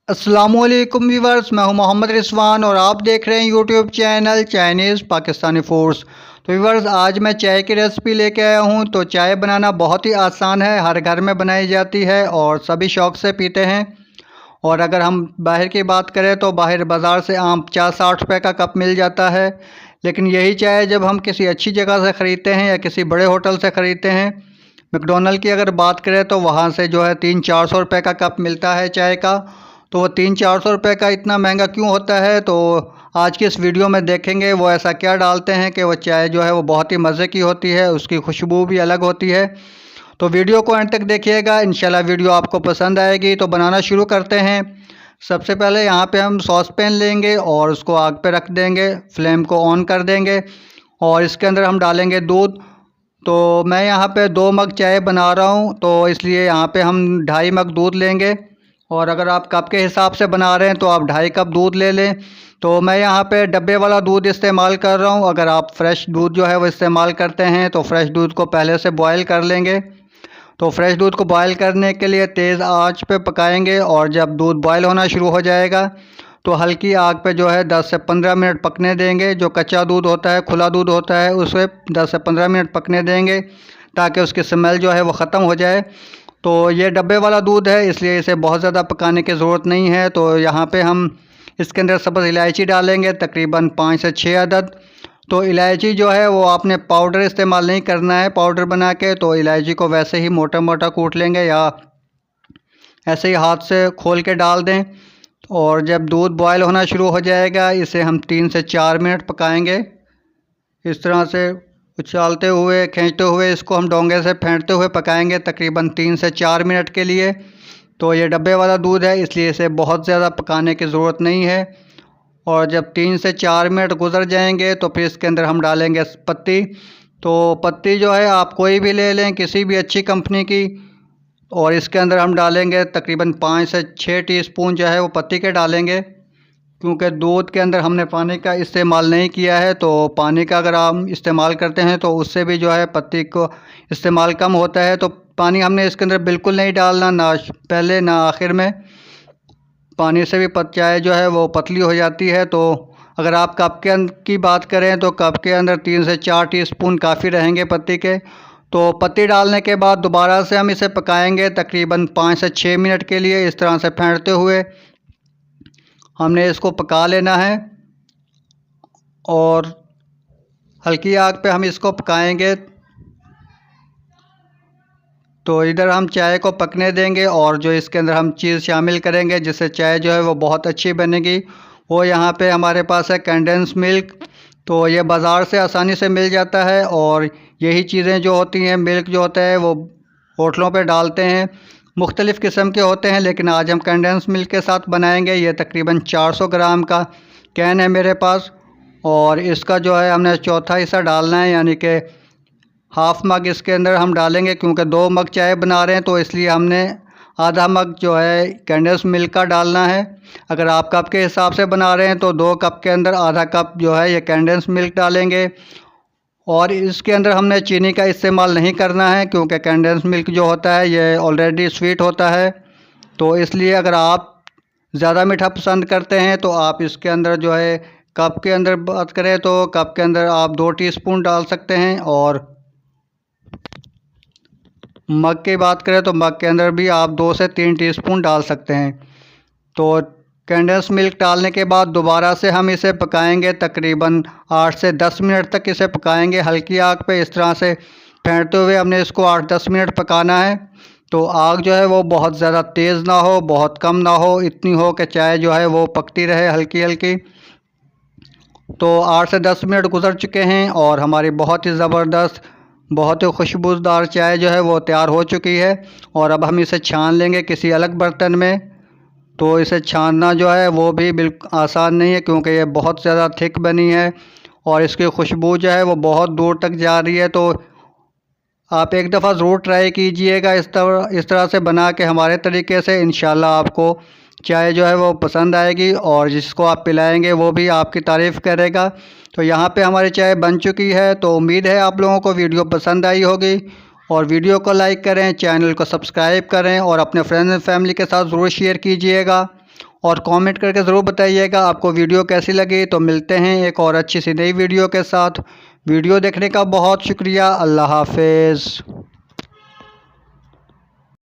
अस्सलामुअलैकुम व्यूवर्स, मैं हूं मोहम्मद रिजवान और आप देख रहे हैं YouTube channel Chinese Pakistani foods. तो व्यूवर्स, आज मैं चाय की रेसिपी लेके आया हूं। तो चाय बनाना बहुत ही आसान है, हर घर में बनाई जाती है और सभी शौक़ से पीते हैं। और अगर हम बाहर की बात करें तो बाहर बाज़ार से आम 50-60 रुपये का कप मिल जाता है, लेकिन यही चाय जब हम किसी अच्छी जगह से ख़रीदते हैं या किसी बड़े होटल से ख़रीदते हैं, मैकडॉनल्ड की अगर बात करें तो वहाँ से जो है 300-400 रुपये का कप मिलता है चाय का। तो वो 300-400 रुपये का इतना महंगा क्यों होता है, तो आज की इस वीडियो में देखेंगे वो ऐसा क्या डालते हैं कि वो चाय जो है वो बहुत ही मज़े की होती है, उसकी खुशबू भी अलग होती है। तो वीडियो को अंत तक देखिएगा, इंशाल्लाह वीडियो आपको पसंद आएगी। तो बनाना शुरू करते हैं। सबसे पहले यहाँ पे हम सॉस पैन लेंगे और उसको आग पे रख देंगे, फ्लेम को ऑन कर देंगे और इसके अंदर हम डालेंगे दूध। तो मैं यहाँ पे 2 मग चाय बना रहा हूँ, तो इसलिए यहाँ पे हम 2.5 मग दूध लेंगे। और अगर आप कप के हिसाब से बना रहे हैं तो आप 2.5 कप दूध ले लें। तो मैं यहाँ पे डब्बे वाला दूध इस्तेमाल कर रहा हूँ। अगर आप फ्रेश दूध जो है वो इस्तेमाल करते हैं तो फ्रेश दूध को पहले से बॉयल कर लेंगे। तो फ्रेश दूध को बॉयल करने के लिए तेज़ आंच पे पकाएंगे और जब दूध बॉयल होना शुरू हो जाएगा तो हल्की आग पे जो है 10 से 15 मिनट पकने देंगे। जो कच्चा दूध होता है, खुला दूध होता है, उसे 10 से 15 मिनट पकने देंगे ताकि उसकी स्मेल जो है वो ख़त्म हो जाए। तो ये डब्बे वाला दूध है, इसलिए इसे बहुत ज़्यादा पकाने की ज़रूरत नहीं है। तो यहाँ पे हम इसके अंदर सब्ज़ इलायची डालेंगे, तकरीबन 5 से 6 अदद। तो इलायची जो है वो आपने पाउडर इस्तेमाल नहीं करना है पाउडर बना के, तो इलायची को वैसे ही मोटा मोटा कूट लेंगे या ऐसे ही हाथ से खोल के डाल दें। और जब दूध बॉयल होना शुरू हो जाएगा इसे हम 3 से 4 मिनट पकाएंगे। इस तरह से उछालते हुए, खींचते हुए, इसको हम डोंगे से फेंटते हुए पकाएंगे तकरीबन 3 से 4 मिनट के लिए। तो ये डब्बे वाला दूध है, इसलिए इसे बहुत ज़्यादा पकाने की ज़रूरत नहीं है। और जब 3 से 4 मिनट गुजर जाएंगे तो फिर इसके अंदर हम डालेंगे पत्ती। तो पत्ती जो है आप कोई भी ले लें, किसी भी अच्छी कंपनी की। और इसके अंदर हम डालेंगे तकरीबन 5 से 6 टीस्पून जो है वो पत्ती के डालेंगे, क्योंकि दूध के अंदर हमने पानी का इस्तेमाल नहीं किया है। तो पानी का अगर हम इस्तेमाल करते हैं तो उससे भी जो है पत्ती को इस्तेमाल कम होता है। तो पानी हमने इसके अंदर बिल्कुल नहीं डालना, ना पहले ना आखिर में। पानी से भी चाय जो है वो पतली हो जाती है। तो अगर आप कप के अंदर की बात करें तो कप के अंदर 3 से 4 टीस्पून काफ़ी रहेंगे पत्ती के। तो पत्ती डालने के बाद दोबारा से हम इसे पकाएंगे तकरीबन 5 से 6 मिनट के लिए। इस तरह से फेंटते हुए हमने इसको पका लेना है और हल्की आग पे हम इसको पकाएंगे। तो इधर हम चाय को पकने देंगे और जो इसके अंदर हम चीज़ शामिल करेंगे जिससे चाय जो है वो बहुत अच्छी बनेगी, वो यहाँ पे हमारे पास है कंडेंस मिल्क। तो ये बाज़ार से आसानी से मिल जाता है और यही चीज़ें जो होती हैं, मिल्क जो होता है वो होटलों पे डालते हैं, मुख्तलिफ़ किस्म के होते हैं, लेकिन आज हम कंडेंस मिल्क के साथ बनाएंगे। ये तकरीबन 400 ग्राम का कैन है मेरे पास और इसका जो है हमने चौथा हिस्सा डालना है, यानी कि हाफ़ मग इसके अंदर हम डालेंगे। क्योंकि 2 मग चाय बना रहे हैं तो इसलिए हमने आधा मग जो है कंडेंस मिल्क का डालना है। अगर आप कप के हिसाब से बना रहे हैं तो 2 कप के अंदर आधा कप जो है ये कंडेंस मिल्क डालेंगे। और इसके अंदर हमने चीनी का इस्तेमाल नहीं करना है, क्योंकि कंडेंस मिल्क जो होता है ये ऑलरेडी स्वीट होता है। तो इसलिए अगर आप ज़्यादा मीठा पसंद करते हैं तो आप इसके अंदर जो है, कप के अंदर बात करें तो कप के अंदर आप 2 टीस्पून डाल सकते हैं और मग की बात करें तो मग के अंदर भी आप 2 से 3 टीस्पून डाल सकते हैं। तो कंडेंस मिल्क डालने के बाद दोबारा से हम इसे पकाएंगे तकरीबन 8 से 10 मिनट तक इसे पकाएंगे हल्की आग पे। इस तरह से फेंटते हुए हमने इसको 8-10 मिनट पकाना है। तो आग जो है वो बहुत ज़्यादा तेज़ ना हो, बहुत कम ना हो, इतनी हो कि चाय जो है वो पकती रहे हल्की हल्की। तो 8 से 10 मिनट गुजर चुके हैं और हमारी बहुत ही ज़बरदस्त, बहुत ही खुशबूदार चाय जो है वो तैयार हो चुकी है। और अब हम इसे छान लेंगे किसी अलग बर्तन में। तो इसे छानना जो है वो भी बिल्कुल आसान नहीं है, क्योंकि ये बहुत ज़्यादा थिक बनी है और इसकी खुशबू जो है वो बहुत दूर तक जा रही है। तो आप एक दफ़ा ज़रूर ट्राई कीजिएगा इस तरह से बना के हमारे तरीके से। इंशाल्लाह आपको चाय जो है वो पसंद आएगी और जिसको आप पिलाएंगे वो भी आपकी तारीफ़ करेगा। तो यहाँ पे हमारी चाय बन चुकी है। तो उम्मीद है आप लोगों को वीडियो पसंद आई होगी और वीडियो को लाइक करें, चैनल को सब्सक्राइब करें और अपने फ्रेंड्स एंड फैमिली के साथ ज़रूर शेयर कीजिएगा। और कमेंट करके ज़रूर बताइएगा आपको वीडियो कैसी लगी। तो मिलते हैं एक और अच्छी सी नई वीडियो के साथ। वीडियो देखने का बहुत शुक्रिया। अल्लाह हाफिज़।